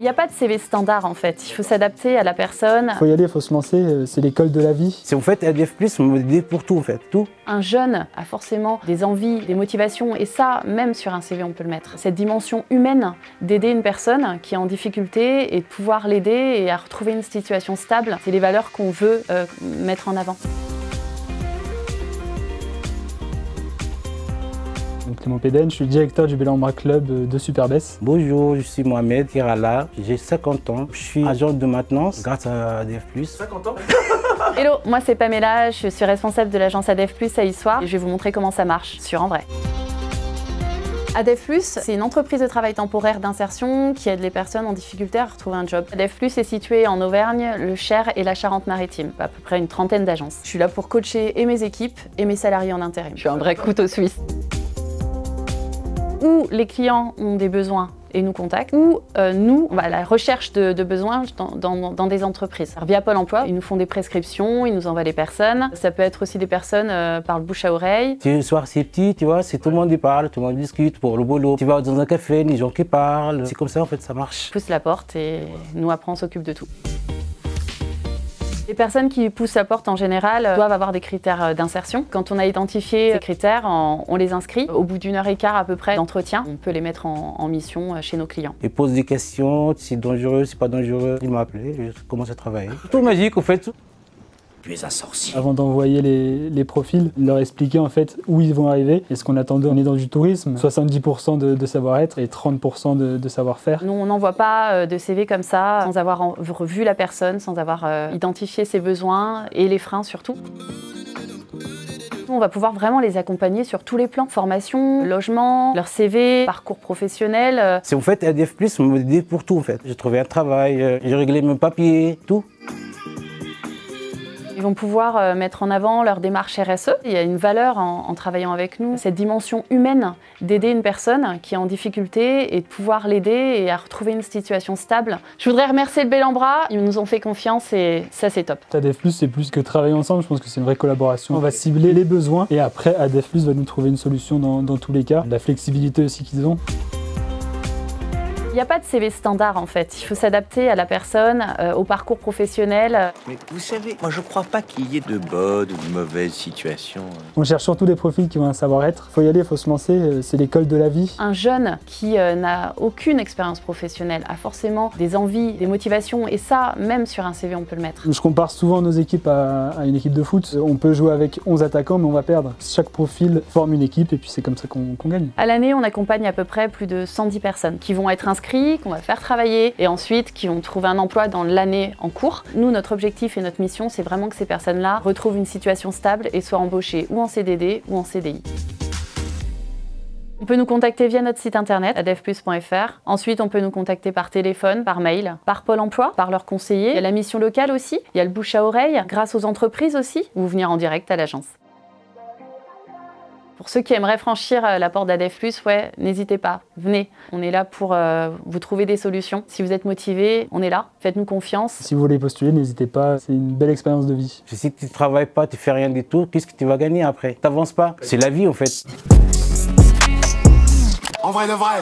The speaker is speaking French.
Il n'y a pas de CV standard en fait, il faut s'adapter à la personne. Il faut y aller, il faut se lancer, c'est l'école de la vie. Si vous faites ADF+, on me dit pour tout en fait, tout. Un jeune a forcément des envies, des motivations et ça, même sur un CV on peut le mettre. Cette dimension humaine d'aider une personne qui est en difficulté et de pouvoir l'aider et à retrouver une situation stable, c'est les valeurs qu'on veut mettre en avant. Donc Clément Péden, je suis directeur du Bellambra Club de Superbès. Bonjour, je suis Mohamed Kirala, j'ai 50 ans, je suis agent de maintenance grâce à ADF+. 50 ans. Hello, moi c'est Pamela, je suis responsable de l'agence ADF+ à Issoire et je vais vous montrer comment ça marche sur En Vrai. ADF+, c'est une entreprise de travail temporaire d'insertion qui aide les personnes en difficulté à retrouver un job. ADF+ est situé en Auvergne, le Cher et la Charente-Maritime, à peu près une trentaine d'agences. Je suis là pour coacher et mes équipes et mes salariés en intérim. Je suis un vrai couteau suisse. Où les clients ont des besoins et nous contactent, ou nous, on va à la recherche de besoins dans des entreprises. Alors, via Pôle emploi, ils nous font des prescriptions, ils nous envoient des personnes. Ça peut être aussi des personnes par le bouche à oreille. Le soir c'est petit, tu vois, c'est tout le monde y parle, tout le monde discute pour le boulot. Tu vas dans un café, les gens qui parlent, c'est comme ça en fait, ça marche. On pousse la porte et nous après on s'occupe de tout. Les personnes qui poussent la porte en général doivent avoir des critères d'insertion. Quand on a identifié ces critères, on les inscrit. Au bout d'1 heure et quart à peu près d'entretien, on peut les mettre en mission chez nos clients. Ils posent des questions, c'est dangereux, c'est pas dangereux. Ils m'ont appelé, je commence à travailler. Tout magique en fait. Tu es un sorcier. Avant d'envoyer les profils, leur expliquer en fait où ils vont arriver et ce qu'on attendait. On est dans du tourisme, 70% de savoir-être et 30% de savoir-faire. Nous, on n'envoie pas de CV comme ça, sans avoir revu la personne, sans avoir identifié ses besoins et les freins surtout. On va pouvoir vraiment les accompagner sur tous les plans. Formation, logement, leur CV, parcours professionnel. Si vous faites ADF+, on me dit pour tout en fait. J'ai trouvé un travail, j'ai réglé mes papiers, tout. Ils vont pouvoir mettre en avant leur démarche RSE. Il y a une valeur en travaillant avec nous, cette dimension humaine d'aider une personne qui est en difficulté et de pouvoir l'aider et à retrouver une situation stable. Je voudrais remercier le Bellambra, ils nous ont fait confiance et ça c'est top. ADF+, c'est plus que travailler ensemble, je pense que c'est une vraie collaboration. On va cibler les besoins et après ADF+ va nous trouver une solution dans tous les cas. La flexibilité aussi qu'ils ont. Il n'y a pas de CV standard en fait, il faut s'adapter à la personne, au parcours professionnel. Mais vous savez, moi je crois pas qu'il y ait de bonnes ou de mauvaises situations. On cherche surtout des profils qui ont un savoir-être. Il faut y aller, il faut se lancer, c'est l'école de la vie. Un jeune qui n'a aucune expérience professionnelle a forcément des envies, des motivations et ça, même sur un CV, on peut le mettre. Je compare souvent nos équipes à une équipe de foot. On peut jouer avec 11 attaquants mais on va perdre. Chaque profil forme une équipe et puis c'est comme ça qu'on gagne. À l'année, on accompagne à peu près plus de 110 personnes qui vont être inscrites, qu'on va faire travailler et ensuite qui vont trouver un emploi dans l'année en cours. Nous, notre objectif et notre mission, c'est vraiment que ces personnes-là retrouvent une situation stable et soient embauchées ou en CDD ou en CDI. On peut nous contacter via notre site internet adefplus.fr. Ensuite, on peut nous contacter par téléphone, par mail, par Pôle emploi, par leurs conseillers. Il y a la mission locale aussi, il y a le bouche à oreille, grâce aux entreprises aussi, ou venir en direct à l'agence. Pour ceux qui aimeraient franchir la porte d'ADF+, ouais, n'hésitez pas, venez. On est là pour vous trouver des solutions. Si vous êtes motivé, on est là, faites-nous confiance. Si vous voulez postuler, n'hésitez pas, c'est une belle expérience de vie. Si tu ne travailles pas, tu fais rien du tout, qu'est-ce que tu vas gagner après? Tu n'avances pas. C'est la vie en fait. En vrai de vrai.